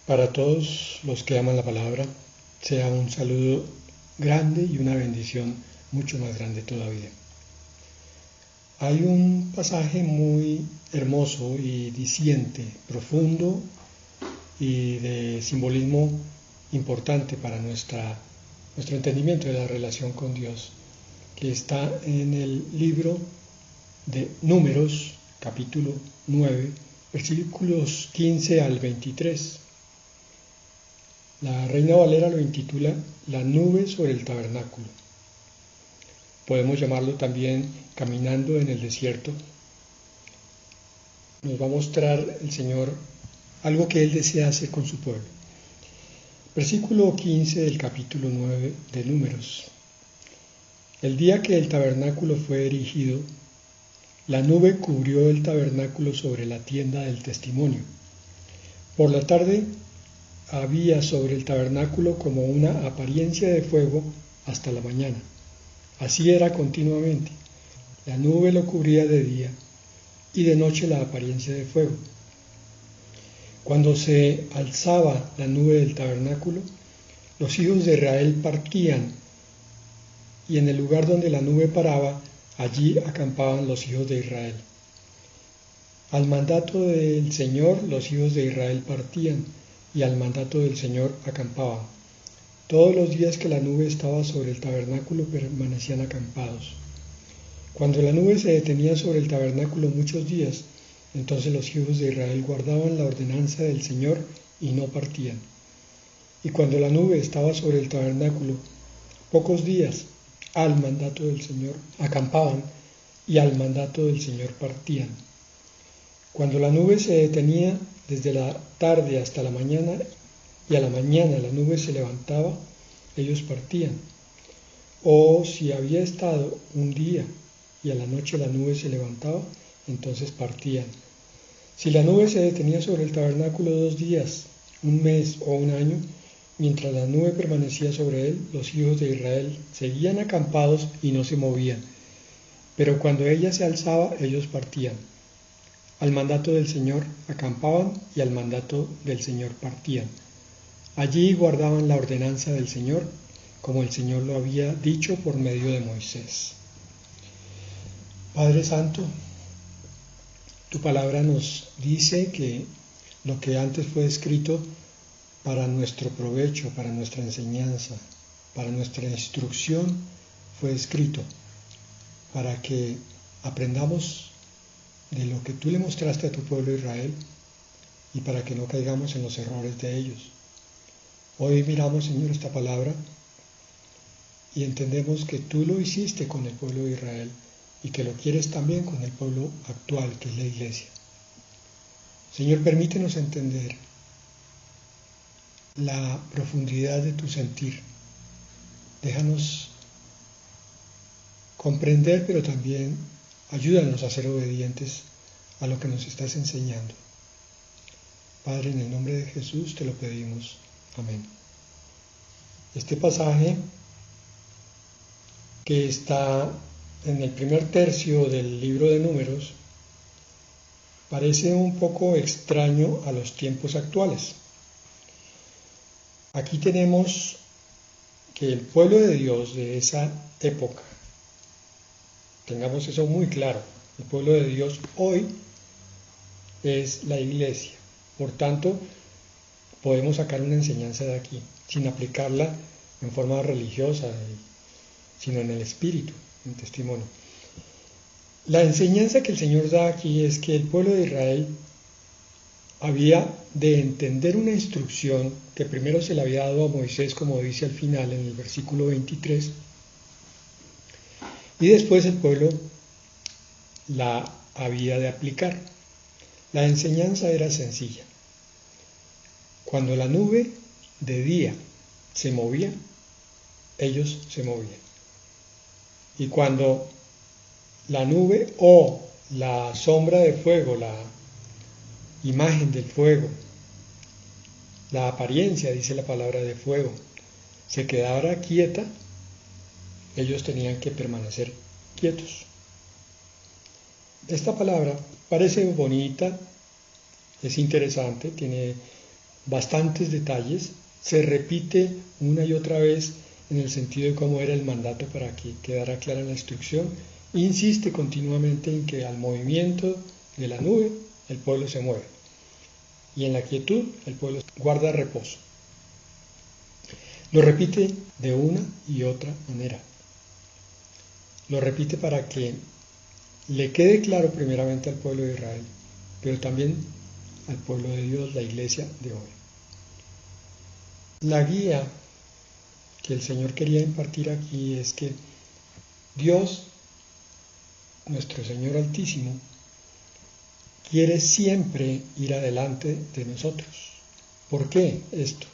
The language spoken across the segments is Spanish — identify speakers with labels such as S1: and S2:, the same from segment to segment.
S1: Para todos los que aman la palabra, sea un saludo grande y una bendición mucho más grande todavía. Hay un pasaje muy hermoso y diciente, profundo y de simbolismo importante para nuestro entendimiento de la relación con Dios, que está en el libro de Números, capítulo 9, versículos 15 al 23. La Reina Valera lo intitula La nube sobre el tabernáculo. Podemos llamarlo también Caminando en el desierto. Nos va a mostrar el Señor algo que Él desea hacer con su pueblo. Versículo 15 del capítulo 9 de Números. El día que el tabernáculo fue erigido, la nube cubrió el tabernáculo sobre la tienda del testimonio. Por la tarde había sobre el tabernáculo como una apariencia de fuego hasta la mañana. Así era continuamente. La nube lo cubría de día y de noche la apariencia de fuego. Cuando se alzaba la nube del tabernáculo, los hijos de Israel partían, y en el lugar donde la nube paraba, allí acampaban los hijos de Israel. Al mandato del Señor, los hijos de Israel partían, y al mandato del Señor acampaban. Todos los días que la nube estaba sobre el tabernáculo permanecían acampados. Cuando la nube se detenía sobre el tabernáculo muchos días, entonces los hijos de Israel guardaban la ordenanza del Señor y no partían. Y cuando la nube estaba sobre el tabernáculo pocos días, al mandato del Señor acampaban y al mandato del Señor partían. Cuando la nube se detenía desde la tarde hasta la mañana, y a la mañana la nube se levantaba, ellos partían. O si había estado un día y a la noche la nube se levantaba, entonces partían. Si la nube se detenía sobre el tabernáculo 2 días, un mes o un año, mientras la nube permanecía sobre él, los hijos de Israel seguían acampados y no se movían. Pero cuando ella se alzaba, ellos partían. Al mandato del Señor acampaban y al mandato del Señor partían. Allí guardaban la ordenanza del Señor, como el Señor lo había dicho por medio de Moisés. Padre Santo, tu palabra nos dice que lo que antes fue escrito para nuestro provecho, para nuestra enseñanza, para nuestra instrucción, fue escrito para que aprendamos de lo que tú le mostraste a tu pueblo Israel y para que no caigamos en los errores de ellos. Hoy miramos, Señor, esta palabra y entendemos que tú lo hiciste con el pueblo de Israel y que lo quieres también con el pueblo actual, que es la Iglesia. Señor, permítenos entender la profundidad de tu sentir. Déjanos comprender, pero también ayúdanos a ser obedientes a lo que nos estás enseñando. Padre, en el nombre de Jesús te lo pedimos. Amén. Este pasaje, que está en el primer tercio del libro de Números, parece un poco extraño a los tiempos actuales. Aquí tenemos que el pueblo de Dios de esa época, tengamos eso muy claro, el pueblo de Dios hoy es la Iglesia. Por tanto, podemos sacar una enseñanza de aquí, sin aplicarla en forma religiosa, sino en el espíritu, en testimonio. La enseñanza que el Señor da aquí es que el pueblo de Israel había de entender una instrucción que primero se le había dado a Moisés, como dice al final en el versículo 23, y después el pueblo la había de aplicar. La enseñanza era sencilla. Cuando la nube de día se movía, ellos se movían. Y cuando la nube o la sombra de fuego, la imagen del fuego, la apariencia, dice la palabra, de fuego, se quedara quieta, ellos tenían que permanecer quietos. Esta palabra parece bonita, es interesante, tiene bastantes detalles, se repite una y otra vez en el sentido de cómo era el mandato para que quedara clara la instrucción. Insiste continuamente en que al movimiento de la nube el pueblo se mueve y en la quietud el pueblo guarda reposo. Lo repite de una y otra manera. Lo repite para que le quede claro primeramente al pueblo de Israel, pero también al pueblo de Dios, la iglesia de hoy. La guía que el Señor quería impartir aquí es que Dios, nuestro Señor Altísimo, quiere siempre ir adelante de nosotros. ¿Por qué esto?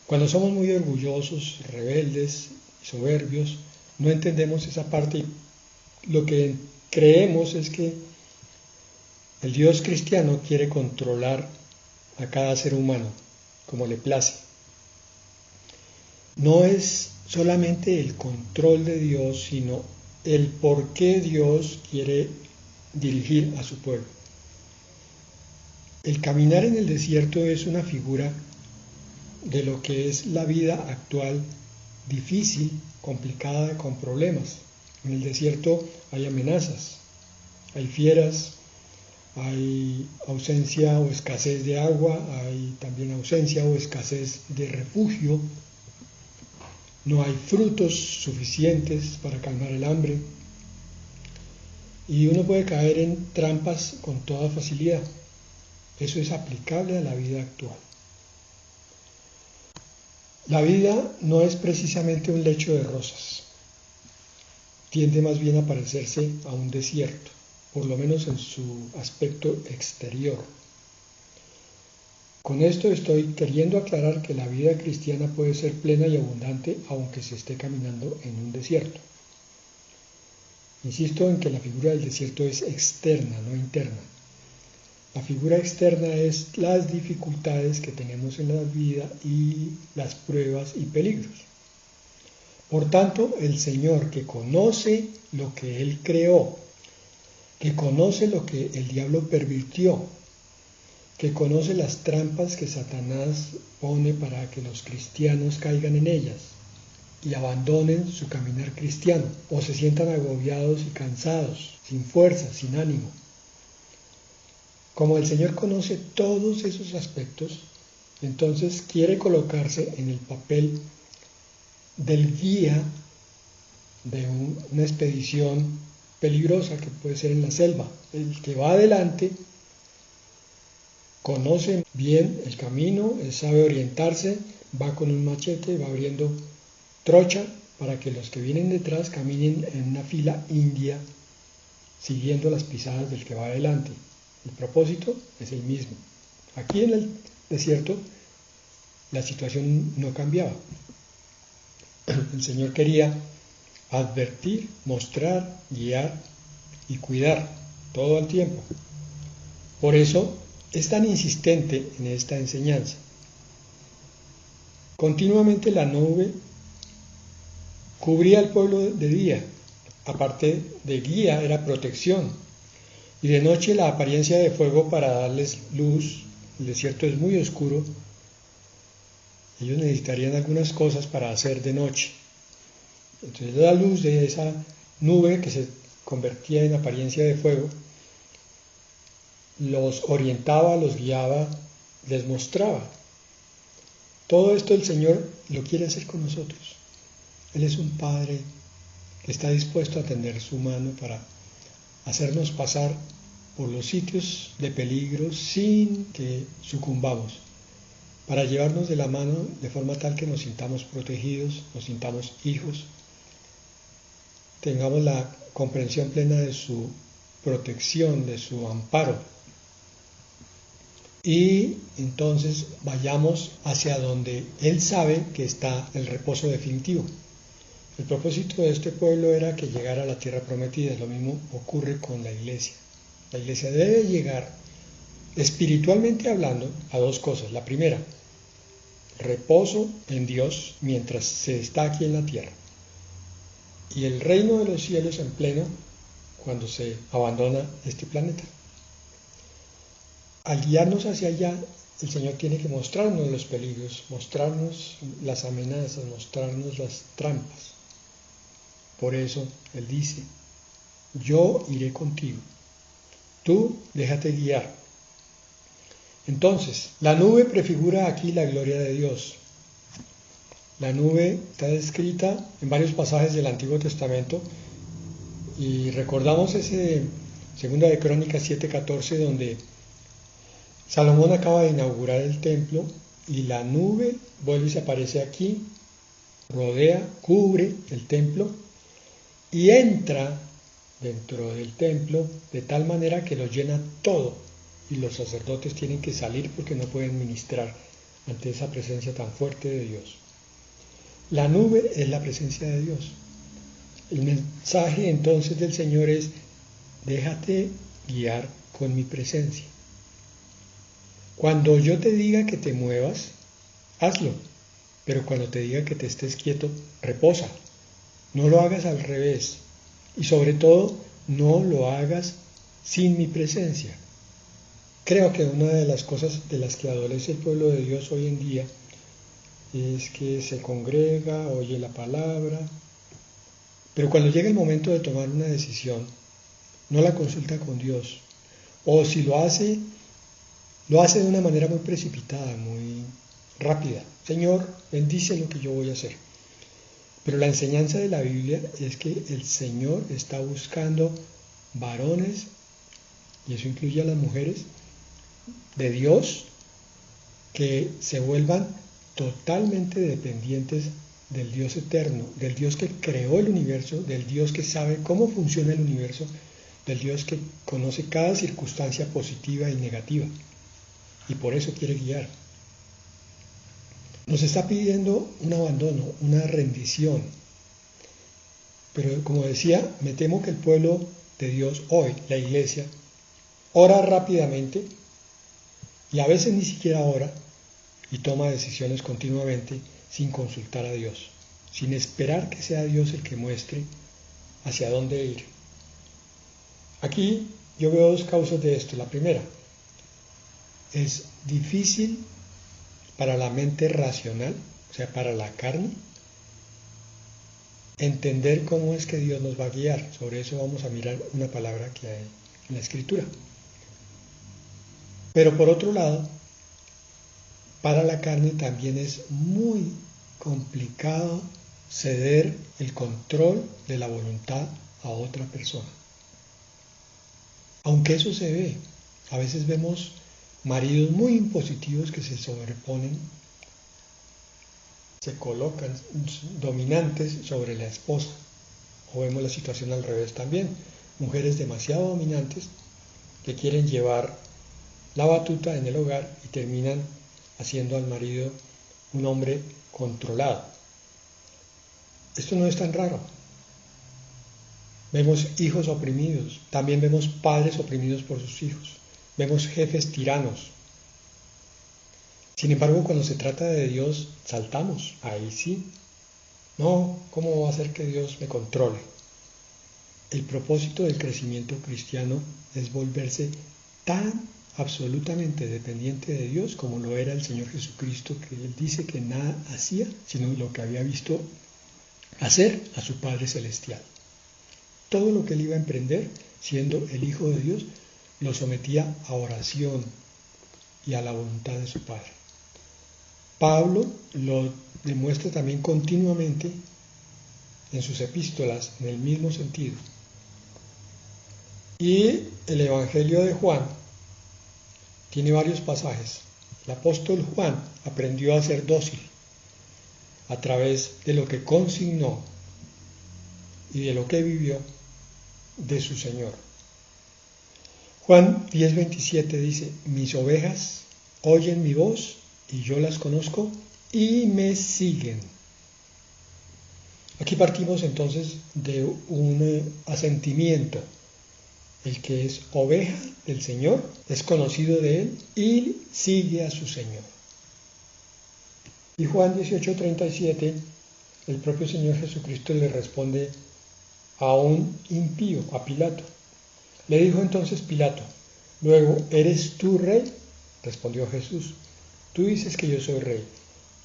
S1: Cuando somos muy orgullosos, rebeldes y soberbios, no entendemos esa parte y lo que creemos es que el Dios cristiano quiere controlar a cada ser humano como le place. No es solamente el control de Dios, sino el por qué Dios quiere dirigir a su pueblo. El caminar en el desierto es una figura de lo que es la vida actual, difícil, complicada, con problemas. En el desierto hay amenazas, hay fieras, hay ausencia o escasez de agua, hay también ausencia o escasez de refugio, no hay frutos suficientes para calmar el hambre y uno puede caer en trampas con toda facilidad. Eso es aplicable a la vida actual. La vida no es precisamente un lecho de rosas, tiende más bien a parecerse a un desierto, por lo menos en su aspecto exterior. Con esto estoy queriendo aclarar que la vida cristiana puede ser plena y abundante aunque se esté caminando en un desierto. Insisto en que la figura del desierto es externa, no interna. La figura externa es las dificultades que tenemos en la vida y las pruebas y peligros. Por tanto, el Señor, que conoce lo que Él creó, que conoce lo que el diablo pervirtió, que conoce las trampas que Satanás pone para que los cristianos caigan en ellas y abandonen su caminar cristiano, o se sientan agobiados y cansados, sin fuerza, sin ánimo. Como el Señor conoce todos esos aspectos, entonces quiere colocarse en el papel del guía de una expedición peligrosa que puede ser en la selva. El que va adelante conoce bien el camino, sabe orientarse, va con un machete, va abriendo trocha para que los que vienen detrás caminen en una fila india siguiendo las pisadas del que va adelante. El propósito es el mismo. Aquí en el desierto la situación no cambiaba. El Señor quería advertir, mostrar, guiar y cuidar todo el tiempo. Por eso es tan insistente en esta enseñanza. Continuamente la nube cubría al pueblo de día, aparte de guía era protección, y de noche la apariencia de fuego para darles luz. El desierto es muy oscuro, ellos necesitarían algunas cosas para hacer de noche. Entonces la luz de esa nube que se convertía en apariencia de fuego los orientaba, los guiaba, les mostraba. Todo esto el Señor lo quiere hacer con nosotros. Él es un Padre que está dispuesto a tender su mano para hacernos pasar por los sitios de peligro sin que sucumbamos, para llevarnos de la mano de forma tal que nos sintamos protegidos, nos sintamos hijos, tengamos la comprensión plena de su protección, de su amparo, y entonces vayamos hacia donde Él sabe que está el reposo definitivo. El propósito de este pueblo era que llegara a la tierra prometida. Lo mismo ocurre con la iglesia. La iglesia debe llegar, espiritualmente hablando, a dos cosas. La primera, reposo en Dios mientras se está aquí en la tierra. Y el reino de los cielos en pleno cuando se abandona este planeta. Al guiarnos hacia allá, el Señor tiene que mostrarnos los peligros, mostrarnos las amenazas, mostrarnos las trampas. Por eso Él dice, yo iré contigo, tú déjate guiar. Entonces, la nube prefigura aquí la gloria de Dios. La nube está descrita en varios pasajes del Antiguo Testamento y recordamos ese Segunda de Crónicas 7:14 donde Salomón acaba de inaugurar el templo y la nube vuelve y se aparece aquí, rodea, cubre el templo y entra dentro del templo de tal manera que lo llena todo y los sacerdotes tienen que salir porque no pueden ministrar ante esa presencia tan fuerte de Dios. La nube es la presencia de Dios. El mensaje entonces del Señor es, déjate guiar con mi presencia. Cuando yo te diga que te muevas, hazlo, pero cuando te diga que te estés quieto, reposa. No lo hagas al revés y sobre todo no lo hagas sin mi presencia. Creo que una de las cosas de las que adolece el pueblo de Dios hoy en día es que se congrega, oye la palabra, pero cuando llega el momento de tomar una decisión, no la consulta con Dios. O si lo hace de una manera muy precipitada, muy rápida. Señor, bendice lo que yo voy a hacer. Pero la enseñanza de la Biblia es que el Señor está buscando varones, y eso incluye a las mujeres, de Dios, que se vuelvan totalmente dependientes del Dios eterno, del Dios que creó el universo, del Dios que sabe cómo funciona el universo, del Dios que conoce cada circunstancia positiva y negativa, y por eso quiere guiar. Nos está pidiendo un abandono, una rendición, pero como decía, me temo que el pueblo de Dios hoy, la iglesia, ora rápidamente, y a veces ni siquiera ora, y toma decisiones continuamente sin consultar a Dios, sin esperar que sea Dios el que muestre hacia dónde ir. Aquí yo veo dos causas de esto. La primera, es difícil para la mente racional, o sea, para la carne, entender cómo es que Dios nos va a guiar. Sobre eso vamos a mirar una palabra que hay en la Escritura. Pero por otro lado, para la carne también es muy complicado ceder el control de la voluntad a otra persona. Aunque eso se ve, a veces vemos maridos muy impositivos que se sobreponen, se colocan dominantes sobre la esposa. O vemos la situación al revés también, mujeres demasiado dominantes que quieren llevar la batuta en el hogar y terminan haciendo al marido un hombre controlado. Esto no es tan raro. Vemos hijos oprimidos, también vemos padres oprimidos por sus hijos, vemos jefes tiranos. Sin embargo, cuando se trata de Dios, saltamos, ahí sí. No, ¿cómo va a ser que Dios me controle? El propósito del crecimiento cristiano es volverse tan absolutamente dependiente de Dios como lo era el Señor Jesucristo, que Él dice que nada hacía, sino lo que había visto hacer a su Padre Celestial. Todo lo que Él iba a emprender, siendo el Hijo de Dios, lo sometía a oración y a la voluntad de su Padre. Pablo lo demuestra también continuamente en sus epístolas, en el mismo sentido. Y el Evangelio de Juan tiene varios pasajes. El apóstol Juan aprendió a ser dócil a través de lo que consignó y de lo que vivió de su Señor. Juan 10:27 dice, mis ovejas oyen mi voz y yo las conozco y me siguen. Aquí partimos entonces de un asentimiento. El que es oveja del Señor es conocido de Él y sigue a su Señor. Y Juan 18:37, el propio Señor Jesucristo le responde a un impío, a Pilato. Le dijo entonces Pilato, luego, ¿eres tú rey? Respondió Jesús, Tú dices que yo soy rey.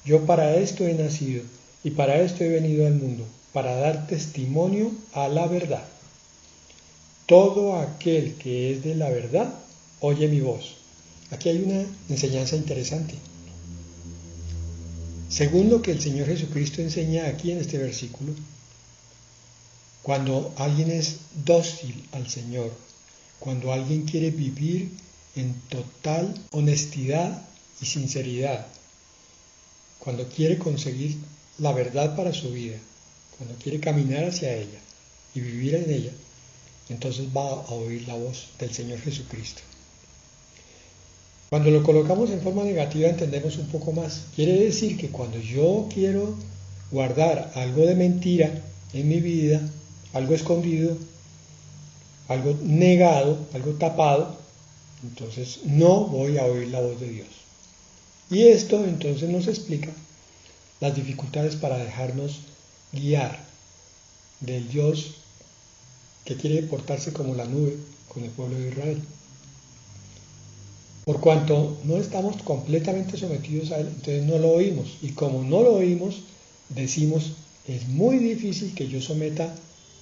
S1: Yo para esto he nacido y para esto he venido al mundo, para dar testimonio a la verdad. Todo aquel que es de la verdad, oye mi voz. Aquí hay una enseñanza interesante. Según lo que el Señor Jesucristo enseña aquí en este versículo, cuando alguien es dócil al Señor, cuando alguien quiere vivir en total honestidad y sinceridad, cuando quiere conseguir la verdad para su vida, cuando quiere caminar hacia ella y vivir en ella, entonces va a oír la voz del Señor Jesucristo. Cuando lo colocamos en forma negativa entendemos un poco más. Quiere decir que cuando yo quiero guardar algo de mentira en mi vida, algo escondido, algo negado, algo tapado, entonces no voy a oír la voz de Dios. Y esto entonces nos explica las dificultades para dejarnos guiar del Dios que quiere portarse como la nube con el pueblo de Israel. Por cuanto no estamos completamente sometidos a Él, entonces no lo oímos. Y como no lo oímos, decimos, es muy difícil que yo someta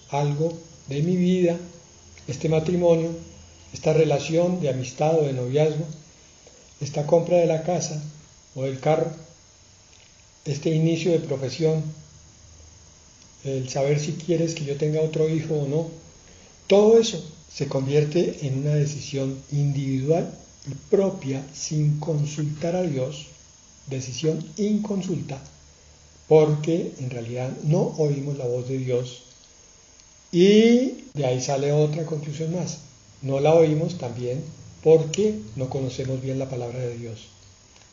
S1: algo de mi vida, este matrimonio, esta relación de amistad o de noviazgo, esta compra de la casa o del carro, este inicio de profesión, el saber si quieres que yo tenga otro hijo o no, todo eso se convierte en una decisión individual y propia sin consultar a Dios, decisión inconsulta, porque en realidad no oímos la voz de Dios y de ahí sale otra conclusión más, no la oímos también porque no conocemos bien la palabra de Dios.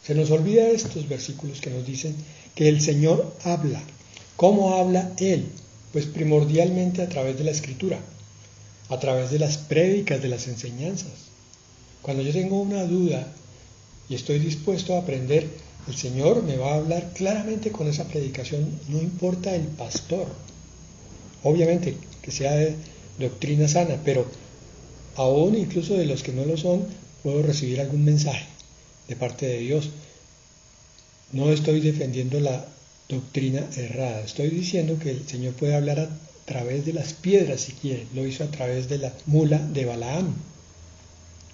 S1: Se nos olvida estos versículos que nos dicen que el Señor habla. ¿Cómo habla Él? Pues primordialmente a través de la Escritura, a través de las prédicas, de las enseñanzas. Cuando yo tengo una duda y estoy dispuesto a aprender, el Señor me va a hablar claramente con esa predicación, no importa el pastor. Obviamente que sea de doctrina sana, pero aún incluso de los que no lo son, puedo recibir algún mensaje de parte de Dios. No estoy defendiendo la doctrina errada, estoy diciendo que el Señor puede hablar a través de las piedras si quiere, lo hizo a través de la mula de Balaam.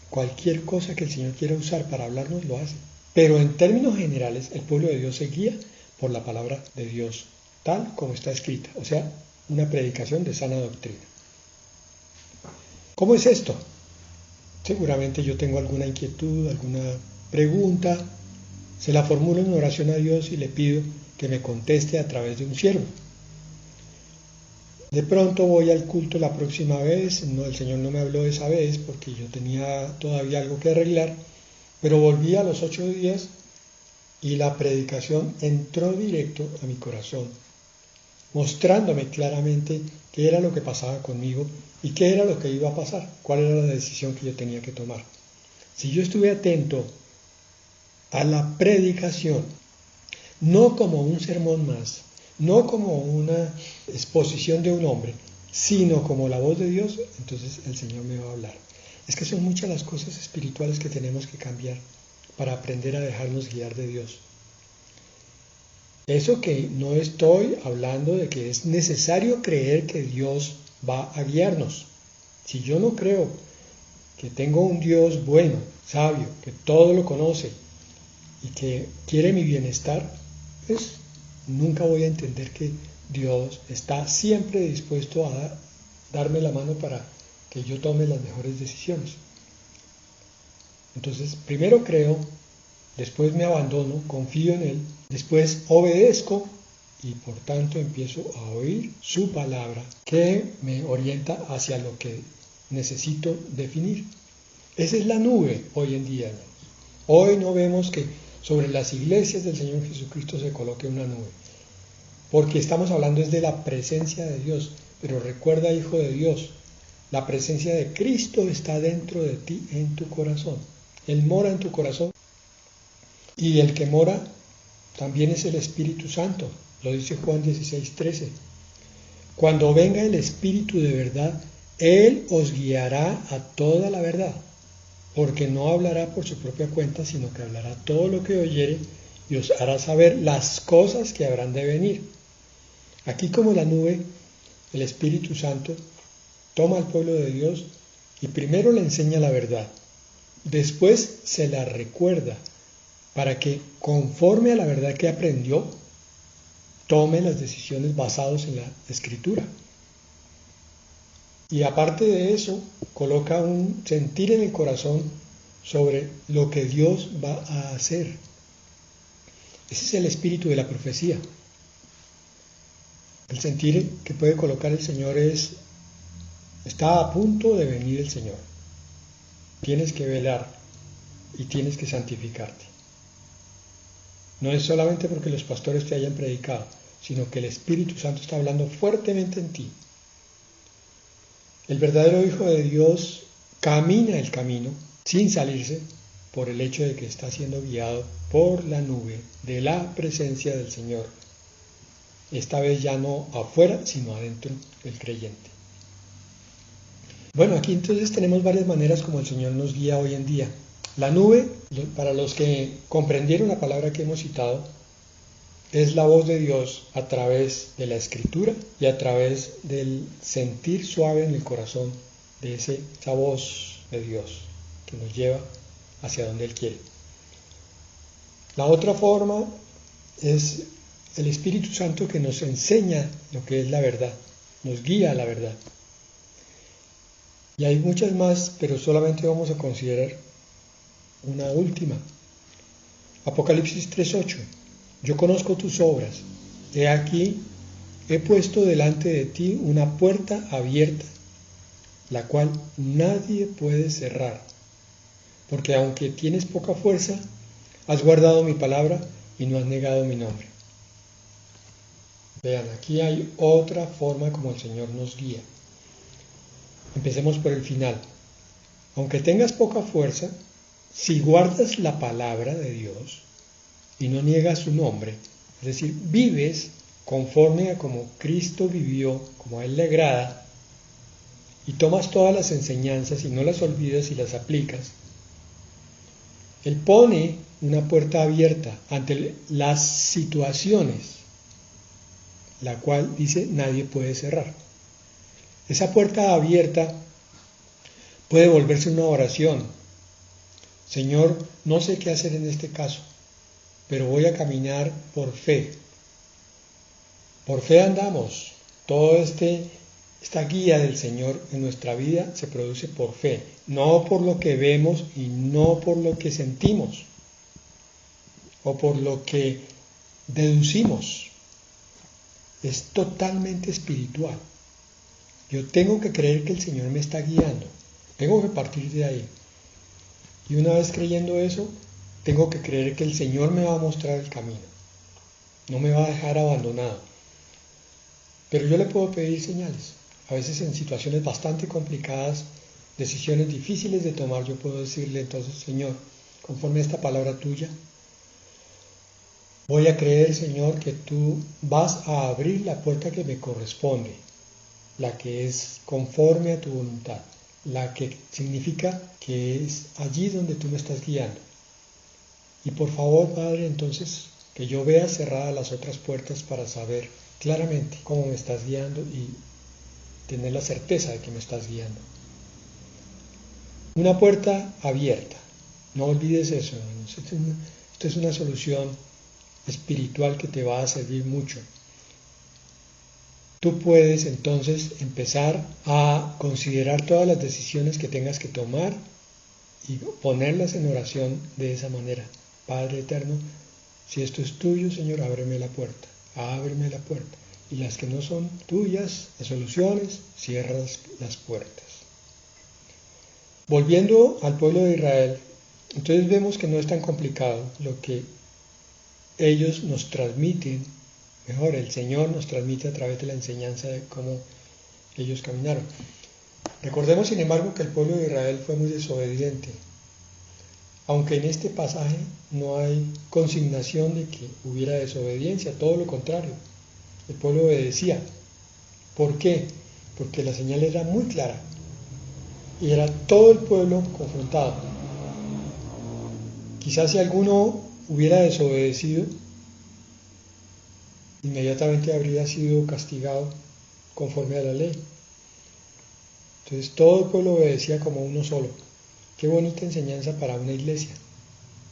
S1: Cualquier cosa que el Señor quiera usar para hablarnos lo hace. Pero en términos generales, el pueblo de Dios se guía por la palabra de Dios, tal como está escrita, o sea, una predicación de sana doctrina. ¿Cómo es esto? Seguramente yo tengo alguna inquietud, alguna pregunta, se la formulo en oración a Dios y le pido que me conteste a través de un siervo. De pronto voy al culto la próxima vez, no, el Señor no me habló esa vez porque yo tenía todavía algo que arreglar, pero volví a los 8 días y la predicación entró directo a mi corazón, mostrándome claramente qué era lo que pasaba conmigo y qué era lo que iba a pasar, cuál era la decisión que yo tenía que tomar. Si yo estuve atento a la predicación, no como un sermón más, no como una exposición de un hombre, sino como la voz de Dios, entonces el Señor me va a hablar. Es que son muchas las cosas espirituales que tenemos que cambiar para aprender a dejarnos guiar de Dios. Eso que no estoy hablando de que es necesario creer que Dios va a guiarnos. Si yo no creo que tengo un Dios bueno, sabio, que todo lo conoce y que quiere mi bienestar, pues nunca voy a entender que Dios está siempre dispuesto a darme la mano para que yo tome las mejores decisiones. Entonces, primero creo, después me abandono, confío en Él, después obedezco y por tanto empiezo a oír su palabra que me orienta hacia lo que necesito definir. Esa es la nube hoy en día, hermanos. Hoy no vemos que sobre las iglesias del Señor Jesucristo se coloque una nube, porque estamos hablando es de la presencia de Dios, pero recuerda, hijo de Dios, la presencia de Cristo está dentro de ti, en tu corazón. Él mora en tu corazón y el que mora también es el Espíritu Santo, lo dice Juan 16:13. Cuando venga el Espíritu de verdad, Él os guiará a toda la verdad, porque no hablará por su propia cuenta, sino que hablará todo lo que oyere y os hará saber las cosas que habrán de venir. Aquí como la nube, el Espíritu Santo toma al pueblo de Dios y primero le enseña la verdad, después se la recuerda para que conforme a la verdad que aprendió, tome las decisiones basadas en la Escritura. Y aparte de eso, coloca un sentir en el corazón sobre lo que Dios va a hacer. Ese es el espíritu de la profecía. El sentir que puede colocar el Señor es, está a punto de venir el Señor. Tienes que velar y tienes que santificarte. No es solamente porque los pastores te hayan predicado, sino que el Espíritu Santo está hablando fuertemente en ti. El verdadero Hijo de Dios camina el camino sin salirse por el hecho de que está siendo guiado por la nube de la presencia del Señor. Esta vez ya no afuera, sino adentro del creyente. Bueno, aquí entonces tenemos varias maneras como el Señor nos guía hoy en día. La nube, para los que comprendieron la palabra que hemos citado, es la voz de Dios a través de la Escritura y a través del sentir suave en el corazón de esa voz de Dios que nos lleva hacia donde Él quiere. La otra forma es el Espíritu Santo que nos enseña lo que es la verdad, nos guía a la verdad. Y hay muchas más, pero solamente vamos a considerar una última. Apocalipsis 3:8. Yo conozco tus obras. He aquí, he puesto delante de ti una puerta abierta, la cual nadie puede cerrar. Porque aunque tienes poca fuerza, has guardado mi palabra y no has negado mi nombre. Vean, aquí hay otra forma como el Señor nos guía. Empecemos por el final. Aunque tengas poca fuerza, si guardas la palabra de Dios y no niegas su nombre, es decir, vives conforme a como Cristo vivió, como a Él le agrada, y tomas todas las enseñanzas y no las olvidas y las aplicas, Él pone una puerta abierta ante las situaciones, la cual dice nadie puede cerrar. Esa puerta abierta puede volverse una oración. Señor, no sé qué hacer en este caso, pero voy a caminar por fe. Por fe andamos. Toda esta guía del Señor en nuestra vida se produce por fe, no por lo que vemos y no por lo que sentimos o por lo que deducimos. Es totalmente espiritual. Yo tengo que creer que el Señor me está guiando. Tengo que partir de ahí. Y una vez creyendo eso, tengo que creer que el Señor me va a mostrar el camino. No me va a dejar abandonado. Pero yo le puedo pedir señales. A veces en situaciones bastante complicadas, decisiones difíciles de tomar, yo puedo decirle entonces, Señor, conforme a esta palabra tuya, voy a creer, Señor, que tú vas a abrir la puerta que me corresponde, la que es conforme a tu voluntad, la que significa que es allí donde tú me estás guiando. Y por favor, Padre, entonces, que yo vea cerradas las otras puertas para saber claramente cómo me estás guiando y tener la certeza de que me estás guiando. Una puerta abierta. No olvides eso. Esto es una solución espiritual que te va a servir mucho. Tú puedes entonces empezar a considerar todas las decisiones que tengas que tomar y ponerlas en oración de esa manera. Padre eterno, si esto es tuyo, Señor, ábreme la puerta. Ábreme la puerta. Y las que no son tuyas, las soluciones, cierras las puertas. Volviendo al pueblo de Israel, entonces vemos que no es tan complicado lo que ellos nos transmiten. Mejor, el Señor nos transmite a través de la enseñanza de cómo ellos caminaron. Recordemos, sin embargo, que el pueblo de Israel fue muy desobediente. Aunque en este pasaje no hay consignación de que hubiera desobediencia, todo lo contrario. El pueblo obedecía. ¿Por qué? Porque la señal era muy clara. Y era todo el pueblo confrontado. Quizás si alguno hubiera desobedecido, inmediatamente habría sido castigado conforme a la ley. Entonces todo el pueblo obedecía como uno solo. Qué bonita enseñanza para una iglesia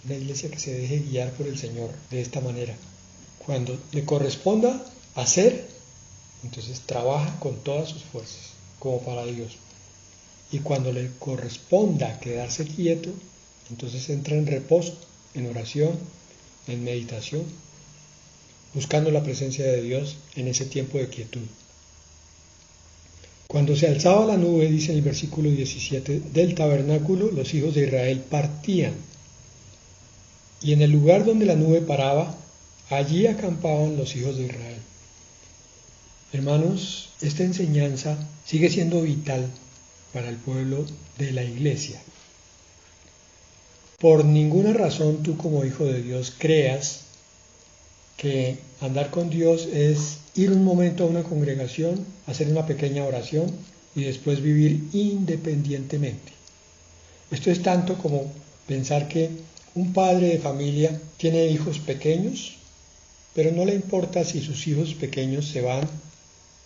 S1: que se deje guiar por el Señor de esta manera. Cuando le corresponda hacer, entonces trabaja con todas sus fuerzas, como para Dios. Y cuando le corresponda quedarse quieto, entonces entra en reposo, en oración, en meditación, buscando la presencia de Dios en ese tiempo de quietud. Cuando se alzaba la nube, dice en el versículo 17, del tabernáculo, los hijos de Israel partían. Y en el lugar donde la nube paraba, allí acampaban los hijos de Israel. Hermanos, esta enseñanza sigue siendo vital para el pueblo de la iglesia. Por ninguna razón tú como hijo de Dios creas que andar con Dios es ir un momento a una congregación, hacer una pequeña oración y después vivir independientemente. Esto es tanto como pensar que un padre de familia tiene hijos pequeños, pero no le importa si sus hijos pequeños se van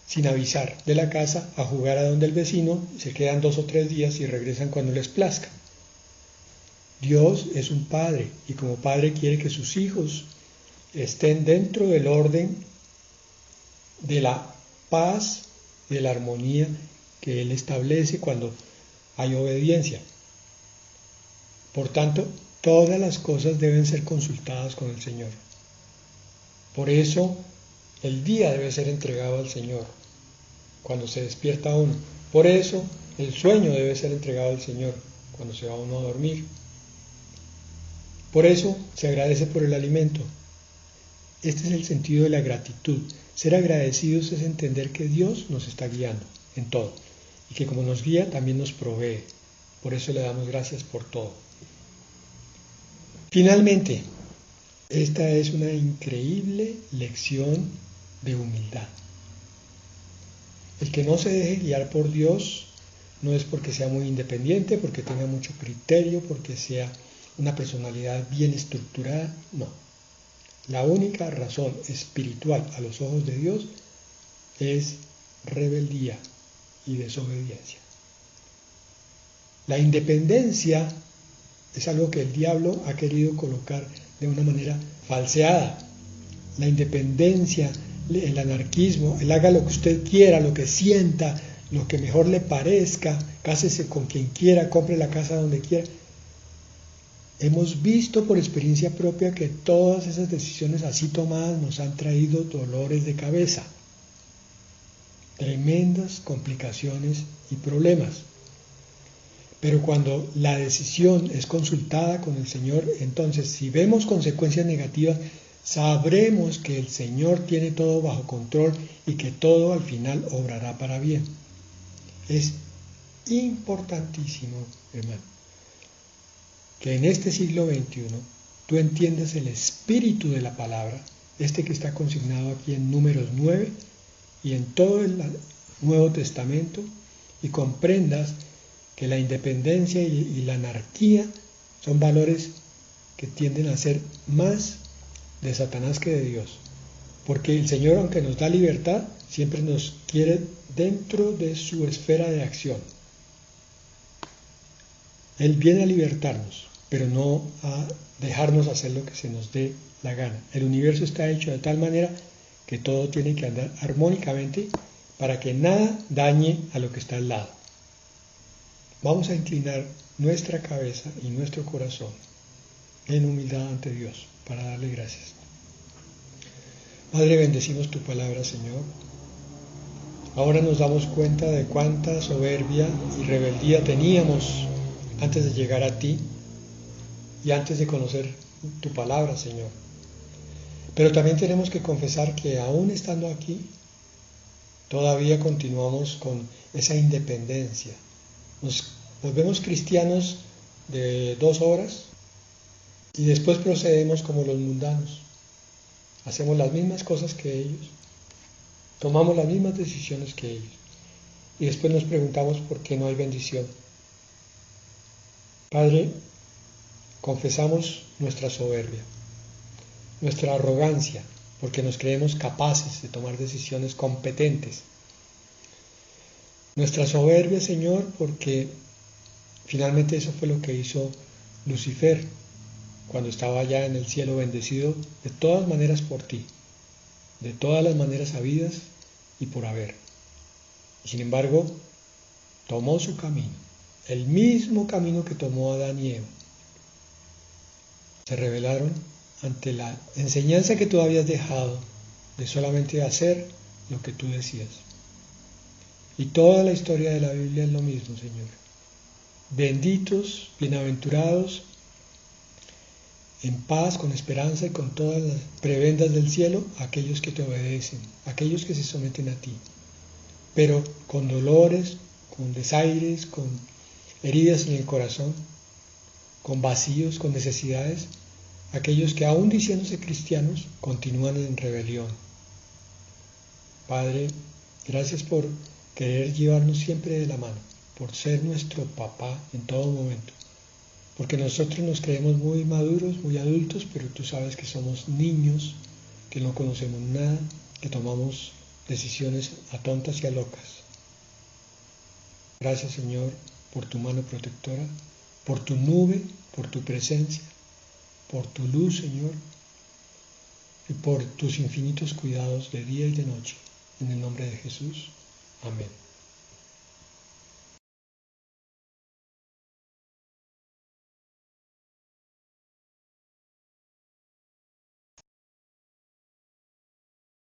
S1: sin avisar de la casa a jugar a donde el vecino, se quedan 2 o 3 días y regresan cuando les plazca. Dios es un padre y como padre quiere que sus hijos estén dentro del orden de la paz y de la armonía que Él establece cuando hay obediencia. Por tanto, todas las cosas deben ser consultadas con el Señor. Por eso, el día debe ser entregado al Señor, cuando se despierta uno. Por eso, el sueño debe ser entregado al Señor, cuando se va uno a dormir. Por eso, se agradece por el alimento. Este es el sentido de la gratitud. Ser agradecidos es entender que Dios nos está guiando en todo y que como nos guía también nos provee. Por eso le damos gracias por todo. Finalmente, esta es una increíble lección de humildad. El que no se deje guiar por Dios no es porque sea muy independiente, porque tenga mucho criterio, porque sea una personalidad bien estructurada, no. La única razón espiritual a los ojos de Dios es rebeldía y desobediencia. La independencia es algo que el diablo ha querido colocar de una manera falseada. La independencia, el anarquismo, el haga lo que usted quiera, lo que sienta, lo que mejor le parezca, cásese con quien quiera, compre la casa donde quiera. Hemos visto por experiencia propia que todas esas decisiones así tomadas nos han traído dolores de cabeza, tremendas complicaciones y problemas. Pero cuando la decisión es consultada con el Señor, entonces si vemos consecuencias negativas, sabremos que el Señor tiene todo bajo control y que todo al final obrará para bien. Es importantísimo, hermano, que en este siglo XXI tú entiendas el espíritu de la palabra, este que está consignado aquí en Números 9 y en todo el Nuevo Testamento, y comprendas que la independencia y la anarquía son valores que tienden a ser más de Satanás que de Dios. Porque el Señor, aunque nos da libertad, siempre nos quiere dentro de su esfera de acción. Él viene a libertarnos, pero no a dejarnos hacer lo que se nos dé la gana. El universo está hecho de tal manera que todo tiene que andar armónicamente para que nada dañe a lo que está al lado. Vamos a inclinar nuestra cabeza y nuestro corazón en humildad ante Dios para darle gracias. Padre, bendecimos tu palabra, Señor. Ahora nos damos cuenta de cuánta soberbia y rebeldía teníamos antes de llegar a ti y antes de conocer tu palabra, Señor. Pero también tenemos que confesar que aún estando aquí, todavía continuamos con esa independencia. Nos volvemos cristianos de 2 horas y después procedemos como los mundanos. Hacemos las mismas cosas que ellos, tomamos las mismas decisiones que ellos y después nos preguntamos por qué no hay bendición. Padre, confesamos nuestra soberbia, nuestra arrogancia, porque nos creemos capaces de tomar decisiones competentes. Nuestra soberbia, Señor, porque finalmente eso fue lo que hizo Lucifer cuando estaba allá en el cielo, bendecido de todas maneras por ti, de todas las maneras habidas y por haber. Sin embargo, tomó su camino, el mismo camino que tomó Adán y Eva. Se rebelaron ante la enseñanza que tú habías dejado de solamente hacer lo que tú decías. Y toda la historia de la Biblia es lo mismo, Señor. Benditos, bienaventurados, en paz, con esperanza y con todas las prebendas del cielo, aquellos que te obedecen, aquellos que se someten a ti, pero con dolores, con desaires, con heridas en el corazón, con vacíos, con necesidades, aquellos que aún diciéndose cristianos continúan en rebelión. Padre, gracias por querer llevarnos siempre de la mano, por ser nuestro papá en todo momento, porque nosotros nos creemos muy maduros, muy adultos, pero tú sabes que somos niños, que no conocemos nada, que tomamos decisiones a tontas y a locas. Gracias, Señor, por tu mano protectora, por tu nube, por tu presencia, por tu luz, Señor, y por tus infinitos cuidados de día y de noche. En el nombre de Jesús. Amén.